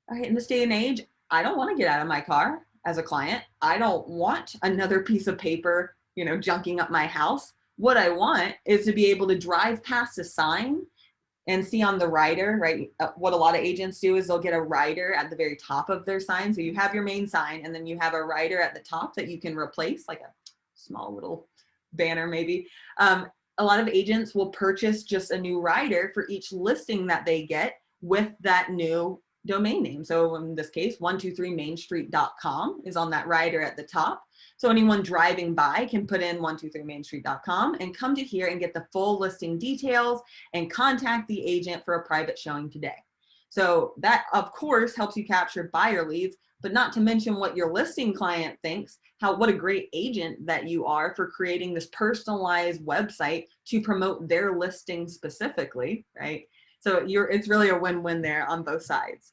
All right, in this day and age, I don't want to get out of my car as a client. I don't want another piece of paper, junking up my house. What I want is to be able to drive past a sign and see on the rider, right? What a lot of agents do is they'll get a rider at the very top of their sign. So you have your main sign, and then you have a rider at the top that you can replace, like a small little banner maybe. A lot of agents will purchase just a new rider for each listing that they get with that new domain name. So in this case, 123mainstreet.com is on that rider at the top. So anyone driving by can put in 123mainstreet.com and come to here and get the full listing details and contact the agent for a private showing today. So that, of course, helps you capture buyer leads, but not to mention what your listing client thinks, what a great agent that you are for creating this personalized website to promote their listing specifically, right? So it's really a win-win there on both sides.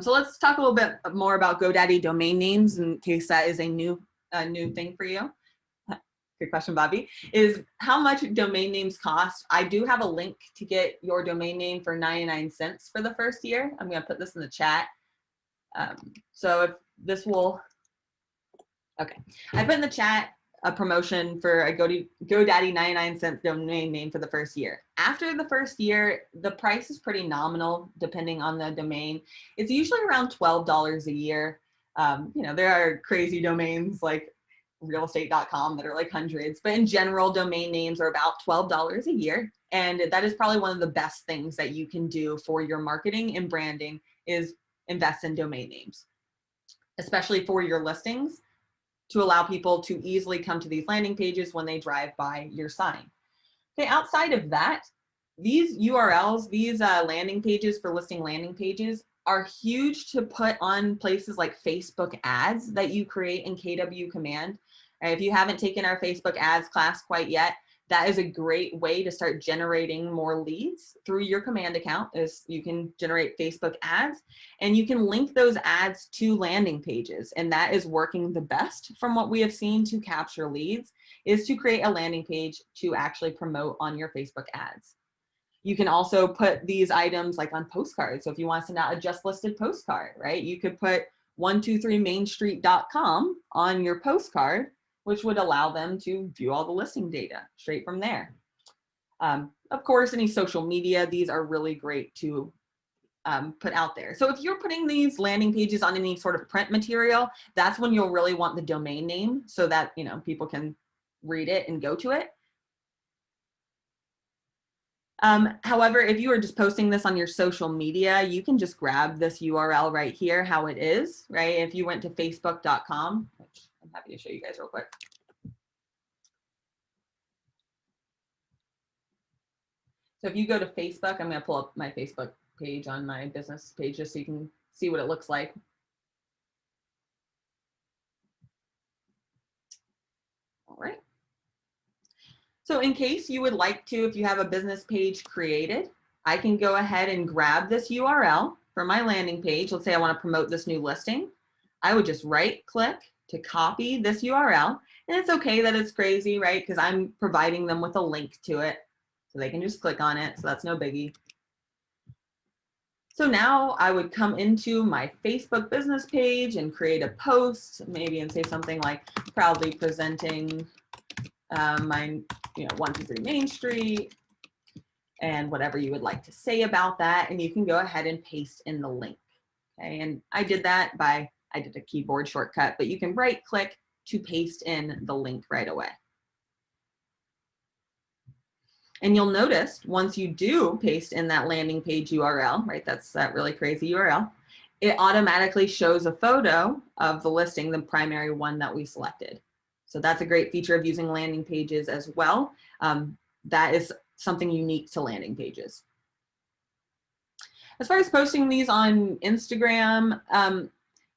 So let's talk a little bit more about GoDaddy domain names in case that is a new thing for you. Good question, Bobby. Is how much domain names cost? I do have a link to get your domain name for 99 cents for the first year. I'm going to put this in the chat. So if this will, okay. I put in the chat a promotion for a GoDaddy 99 cents domain name for the first year. After the first year, the price is pretty nominal depending on the domain. It's usually around $12 a year. You know, there are crazy domains like realestate.com that are like hundreds, but in general, domain names are about $12 a year. And that is probably one of the best things that you can do for your marketing and branding is invest in domain names, especially for your listings, to allow people to easily come to these landing pages when they drive by your sign. Okay, outside of that, these URLs, these landing pages for listing landing pages are huge to put on places like Facebook ads that you create in KW Command. If you haven't taken our Facebook ads class quite yet, that is a great way to start generating more leads through your command account. Is you can generate Facebook ads and you can link those ads to landing pages. And that is working the best from what we have seen to capture leads, is to create a landing page to actually promote on your Facebook ads. You can also put these items like on postcards. So if you want to send out a just listed postcard, right? You could put 123mainstreet.com on your postcard, which would allow them to view all the listing data straight from there. Of course, any social media, these are really great to put out there. So if you're putting these landing pages on any sort of print material, that's when you'll really want the domain name so that, you know, people can read it and go to it. However, if you are just posting this on your social media, you can just grab this URL right here, how it is, right? If you went to facebook.com, which I'm happy to show you guys real quick. So if you go to Facebook, I'm going to pull up my Facebook page on my business page just so you can see what it looks like. All right. So in case you would like to, if you have a business page created, I can go ahead and grab this URL for my landing page. Let's say I want to promote this new listing. I would just right click to copy this URL. And it's okay that it's crazy, right? Because I'm providing them with a link to it. So they can just click on it. So that's no biggie. So now I would come into my Facebook business page and create a post, maybe, and say something like proudly presenting my 123 Main Street, and whatever you would like to say about that. And you can go ahead and paste in the link. Okay, and I did that I did a keyboard shortcut, but you can right click to paste in the link right away. And you'll notice once you do paste in that landing page URL, right, that's that really crazy URL, it automatically shows a photo of the listing, the primary one that we selected. So that's a great feature of using landing pages as well. That is something unique to landing pages. As far as posting these on Instagram,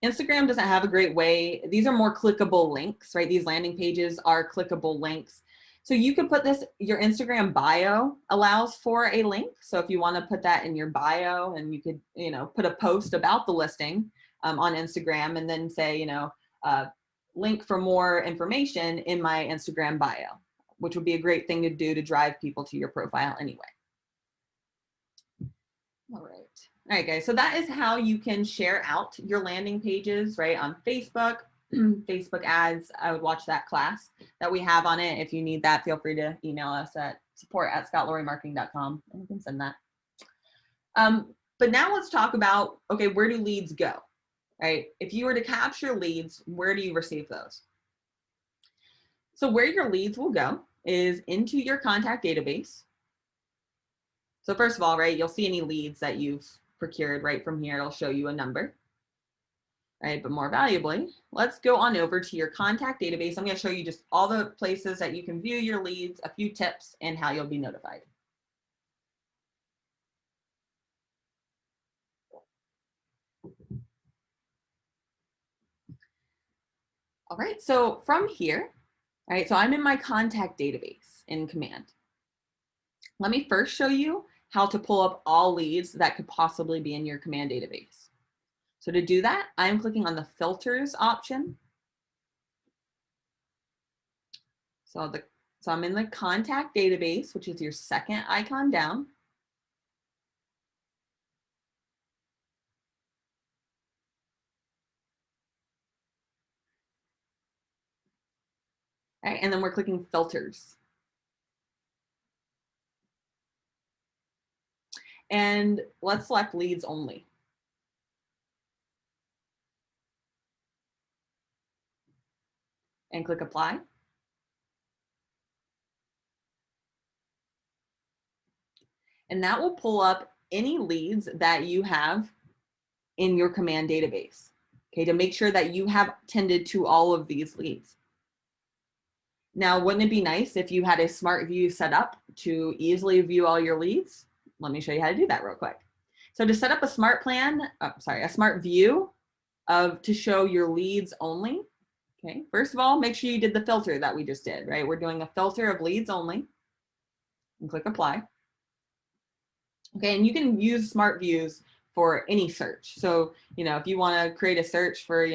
Instagram doesn't have a great way. These are more clickable links, right? These landing pages are clickable links. So you could put this, your Instagram bio allows for a link. So if you want to put that in your bio, and you could, put a post about the listing on Instagram and then say, link for more information in my Instagram bio, which would be a great thing to do to drive people to your profile anyway. All right, guys. So that is how you can share out your landing pages, right, on Facebook. Facebook ads, I would watch that class that we have on it. If you need that, feel free to email us at support@scottloriemarketing.com and you can send that. But now let's talk about, okay, where do leads go, right? If you were to capture leads, where do you receive those? So where your leads will go is into your contact database. So first of all, right, you'll see any leads that you've procured right from here. It'll show you a number, right? But more valuably, let's go on over to your contact database. I'm going to show you just all the places that you can view your leads, a few tips, and how you'll be notified. All right, so from here, right, so I'm in my contact database in Command. Let me first show you how to pull up all leads that could possibly be in your Command database. So to do that, I'm clicking on the filters option. So I'm in the contact database, which is your second icon down. Right, and then we're clicking filters. And let's select leads only. And click apply. And that will pull up any leads that you have in your Command database, okay, to make sure that you have tended to all of these leads. Now, wouldn't it be nice if you had a smart view set up to easily view all your leads? Let me show you how to do that real quick. So to set up a smart a smart view to show your leads only, okay, first of all, make sure you did the filter that we just did, right? We're doing a filter of leads only, and click apply. Okay, and you can use smart views for any search. So, if you want to create a search for,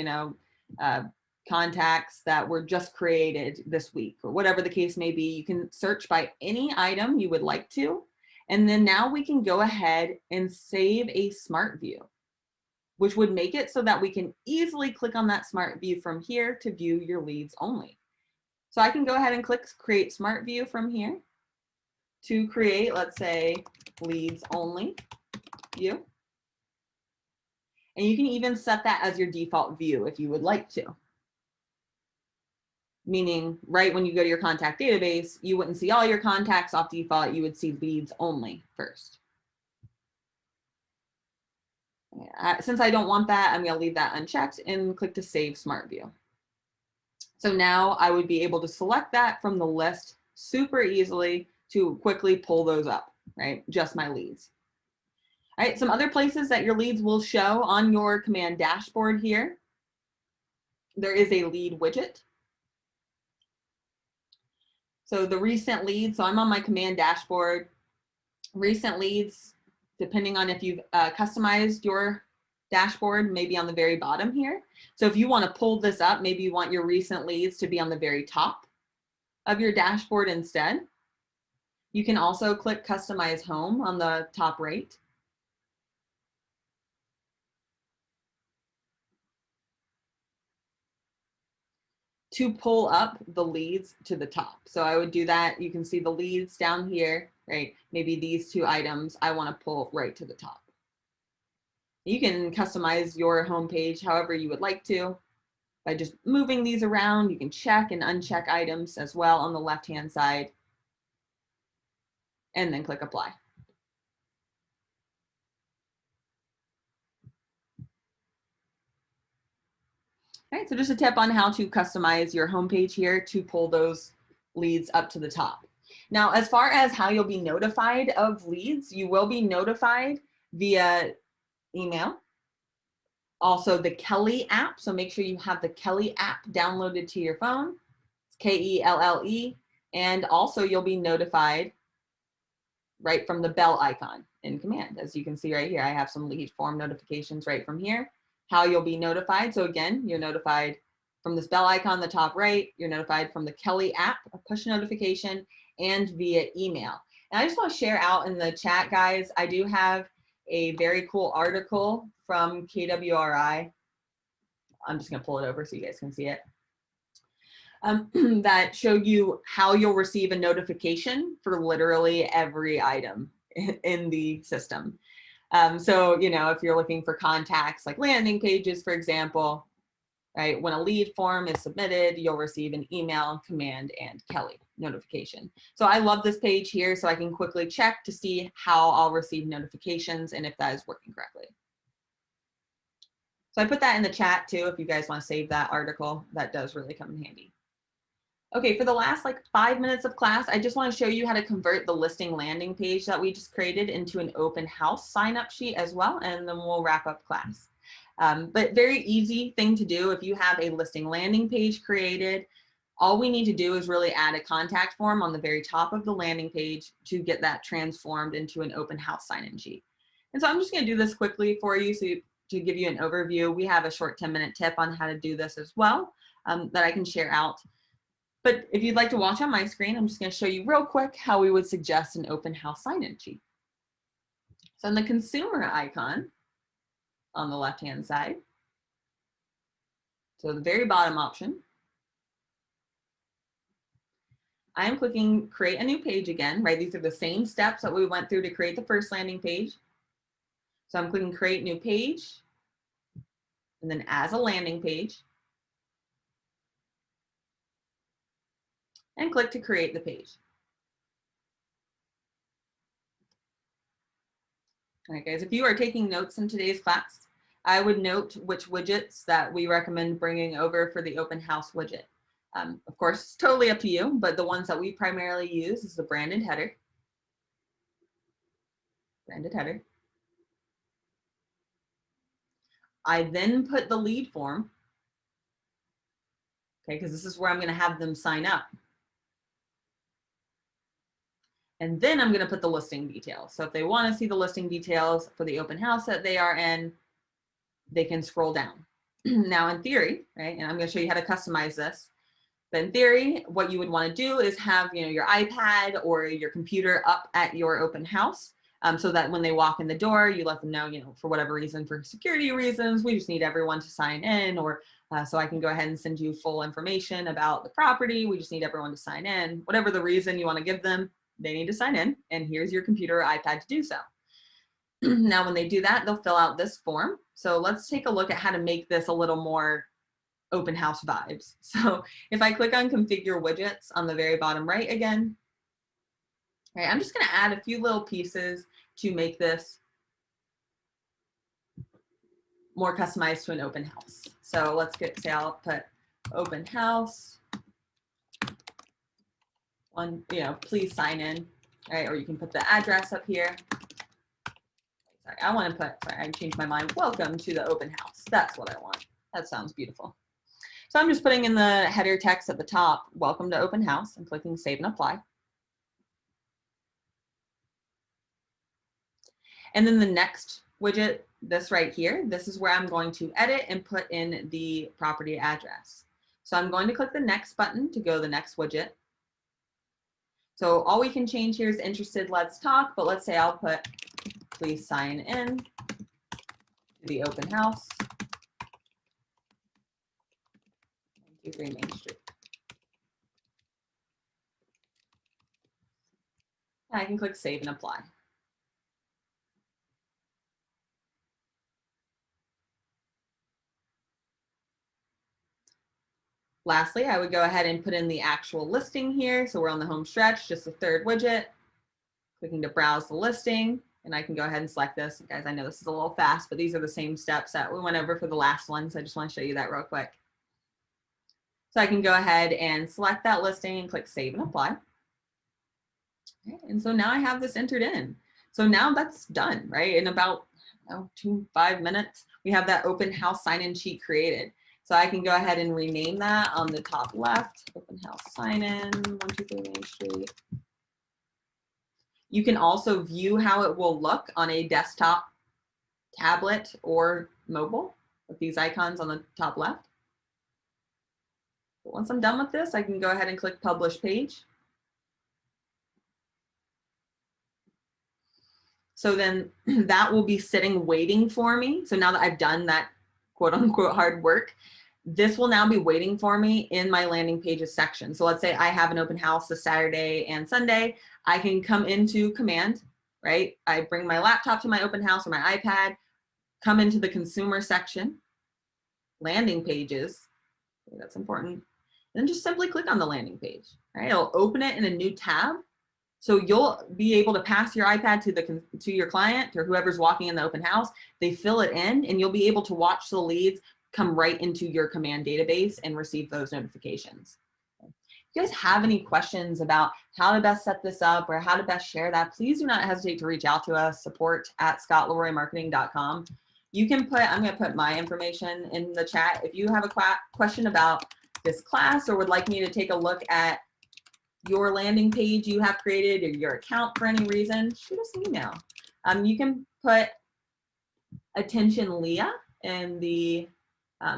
contacts that were just created this week or whatever the case may be, you can search by any item you would like to. And then now we can go ahead and save a smart view, which would make it so that we can easily click on that smart view from here to view your leads only. So I can go ahead and click create smart view from here to create, let's say, leads only view. And you can even set that as your default view if you would like to. Meaning, right when you go to your contact database, you wouldn't see all your contacts off default, you would see leads only first. Since I don't want that, I'm going to leave that unchecked and click to save smart view. So now I would be able to select that from the list super easily to quickly pull those up, right? Just my leads. All right, some other places that your leads will show on your Command dashboard here. There is a lead widget. So the recent leads, so I'm on my Command dashboard. Recent leads, depending on if you've customized your dashboard, maybe on the very bottom here. So if you want to pull this up, maybe you want your recent leads to be on the very top of your dashboard instead. You can also click Customize Home on the top right. To pull up the leads to the top. So I would do that. You can see the leads down here, right? Maybe these two items I want to pull right to the top. You can customize your homepage however you would like to by just moving these around. You can check and uncheck items as well on the left-hand side, and then click apply. All right, so just a tip on how to customize your homepage here to pull those leads up to the top. Now, as far as how you'll be notified of leads, you will be notified via email. Also the Kelly app, so make sure you have the Kelly app downloaded to your phone. It's K-E-L-L-E, and also you'll be notified right from the bell icon in Command. As you can see right here, I have some lead form notifications right from here. How you'll be notified. So again, you're notified from this bell icon on the top right, you're notified from the Kelly app, a push notification, and via email. And I just want to share out in the chat, guys, I do have a very cool article from KWRI. I'm just going to pull it over so you guys can see it. That show you how you'll receive a notification for literally every item in the system. So, if you're looking for contacts like landing pages, for example, right, when a lead form is submitted, you'll receive an email, Command, and Kelly notification. So I love this page here so I can quickly check to see how I'll receive notifications and if that is working correctly. So I put that in the chat too, if you guys want to save that article, that does really come in handy. Okay, for the last like 5 minutes of class, I just want to show you how to convert the listing landing page that we just created into an open house sign up sheet as well, and then we'll wrap up class. But very easy thing to do. If you have a listing landing page created, all we need to do is really add a contact form on the very top of the landing page to get that transformed into an open house sign-in sheet. And so I'm just going to do this quickly for you to give you an overview. We have a short 10-minute tip on how to do this as well that I can share out. But if you'd like to watch on my screen, I'm just going to show you real quick how we would suggest an open house sign-in sheet. So in the consumer icon on the left-hand side, so the very bottom option, I am clicking create a new page again, right? These are the same steps that we went through to create the first landing page. So I'm clicking create new page, and then as a landing page, and click to create the page. All right, guys, if you are taking notes in today's class, I would note which widgets that we recommend bringing over for the open house widget. Of course, it's totally up to you, but the ones that we primarily use is the branded header. I then put the lead form, okay, because this is where I'm going to have them sign up. And then I'm going to put the listing details. So if they want to see the listing details for the open house that they are in, they can scroll down. Now in theory, right, and I'm going to show you how to customize this. But in theory, what you would want to do is have, your iPad or your computer up at your open house so that when they walk in the door, you let them know, for whatever reason, for security reasons, we just need everyone to sign in, or so I can go ahead and send you full information about the property. We just need everyone to sign in. Whatever the reason you want to give them, they need to sign in, and here's your computer or iPad to do so. Now, when they do that, they'll fill out this form. So let's take a look at how to make this a little more open house vibes. So if I click on configure widgets on the very bottom right again, right, I'm just going to add a few little pieces to make this more customized to an open house. So let's say I'll put open house on, please sign in, right? Or you can put the address up here. Sorry, I want to put, sorry, I changed my mind. Welcome to the open house. That's what I want. That sounds beautiful. So I'm just putting in the header text at the top, welcome to open house, and clicking save and apply. And then the next widget, this right here, this is where I'm going to edit and put in the property address. So I'm going to click the next button to go to the next widget. So all we can change here is interested, let's talk, but let's say I'll put, please sign in to the open house. 93 Main Street. I can click save and apply. Lastly, I would go ahead and put in the actual listing here. So we're on the home stretch, just the third widget, clicking to browse the listing, and I can go ahead and select this. Guys, I know this is a little fast, but these are the same steps that we went over for the last one. So I just want to show you that real quick. So I can go ahead and select that listing and click save and apply. Okay, and so now I have this entered in. So now that's done, right? In about 5 minutes, we have that open house sign-in sheet created. So I can go ahead and rename that on the top left, open house sign-in, 123 Main Street. You can also view how it will look on a desktop, tablet, or mobile with these icons on the top left. But once I'm done with this, I can go ahead and click publish page. So then that will be sitting waiting for me. So now that I've done that quote unquote hard work, this will now be waiting for me in my landing pages section. So let's say I have an open house this Saturday and Sunday. I can come into command, right? I bring my laptop to my open house or my iPad, come into the consumer section, landing pages, that's important, Then just simply click on the landing page, right? It'll open it in a new tab. So you'll be able to pass your iPad to your client or whoever's walking in the open house. They fill it in and you'll be able to watch the leads come right into your command database and receive those notifications. If you guys have any questions about how to best set this up or how to best share that, please do not hesitate to reach out to us, support@scottleroymarketing.com. You can put, I'm going to put my information in the chat. If you have a question about this class or would like me to take a look at your landing page you have created or your account for any reason, shoot us an email. You can put attention Leah in the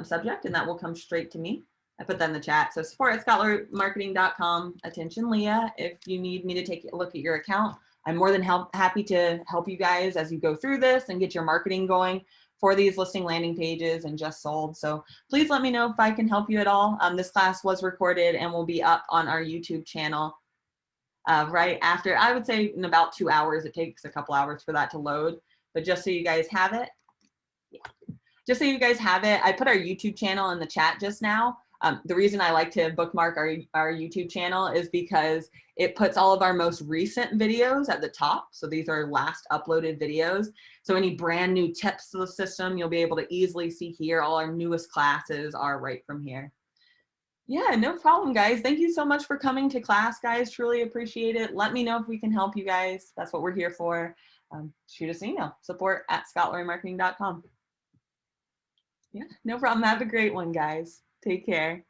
subject and that will come straight to me. I put that in the chat. So support@scottleroymarketing.com, attention Leah. If you need me to take a look at your account, I'm more than happy to help you guys as you go through this and get your marketing going for these listing landing pages and just sold. So please let me know if I can help you at all. This class was recorded and will be up on our YouTube channel right after, I would say in about 2 hours. It takes a couple hours for that to load, but just so you guys have it. Yeah. Just so you guys have it, I put our YouTube channel in the chat just now. The reason I like to bookmark our YouTube channel is because it puts all of our most recent videos at the top. So these are last uploaded videos. So any brand new tips to the system, you'll be able to easily see here. All our newest classes are right from here. Yeah, no problem, guys. Thank you so much for coming to class, guys. Truly appreciate it. Let me know if we can help you guys. That's what we're here for. Shoot us an email, support@scottleroymarketing.com. Yeah, no problem. Have a great one, guys. Take care.